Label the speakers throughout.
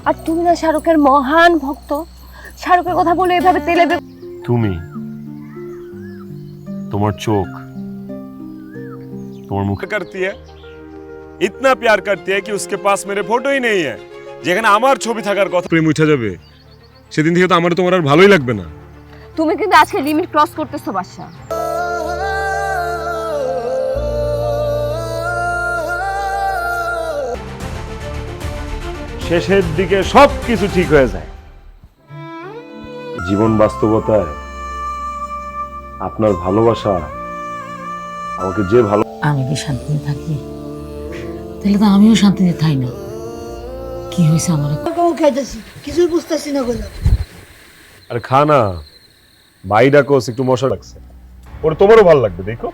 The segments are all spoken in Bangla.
Speaker 1: আর তুমি না শাহরুখের মহান ভক্ত, শাহরুখের কথা বলে এভাবে তেলে
Speaker 2: তুমি, তোমার চোখ, তোমার মুখ
Speaker 3: करती है, इतना प्यार करती है कि उसके पास मेरे फोटो ही नहीं है। যেখানে আমার ছবি থাকার কথা প্রেম উঠে যাবে, সেদিন থেকে তো আমার তোমার আর ভালোই লাগবে না।
Speaker 1: তুমি কিন্তু আজকে লিমিট ক্রস করতেছো বাদশা।
Speaker 2: শেষের দিকে সবকিছু ঠিক হয়ে যায়। জীবন বাস্তবতায় আপনার ভালোবাসা আমাকে যে ভালো,
Speaker 4: আমি কি শান্তিতে থাকি? তাহলে তো আমিও শান্তিতে থাই না। কি হয়েছে আমার?
Speaker 5: খাইতেছি, কিছুই বুঝতেছি না বললাম।
Speaker 2: আরে খা না, ভাই ডাকোস, একটু মশা লাগছে, ওর তোমারও ভালো লাগবে, দেখো।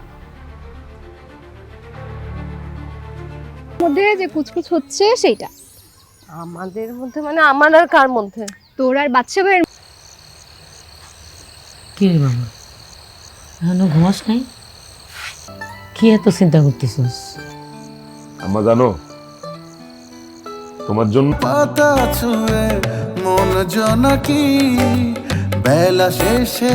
Speaker 6: মধ্যে যে কুচকুচ হচ্ছে সেইটা
Speaker 1: আমাদের মধ্যে মানে আমার আর কার মধ্যে?
Speaker 6: তোর আর বাচ্চা ভাইয়ের।
Speaker 4: কি রে বাবা, এখনো ঘুমাস নাই? কি এত চিন্তা করতেছিস?
Speaker 2: আম্মা জানো, তোমার জন্য
Speaker 7: পাতা ছুঁয়ে মন জনকি বেলা শেষে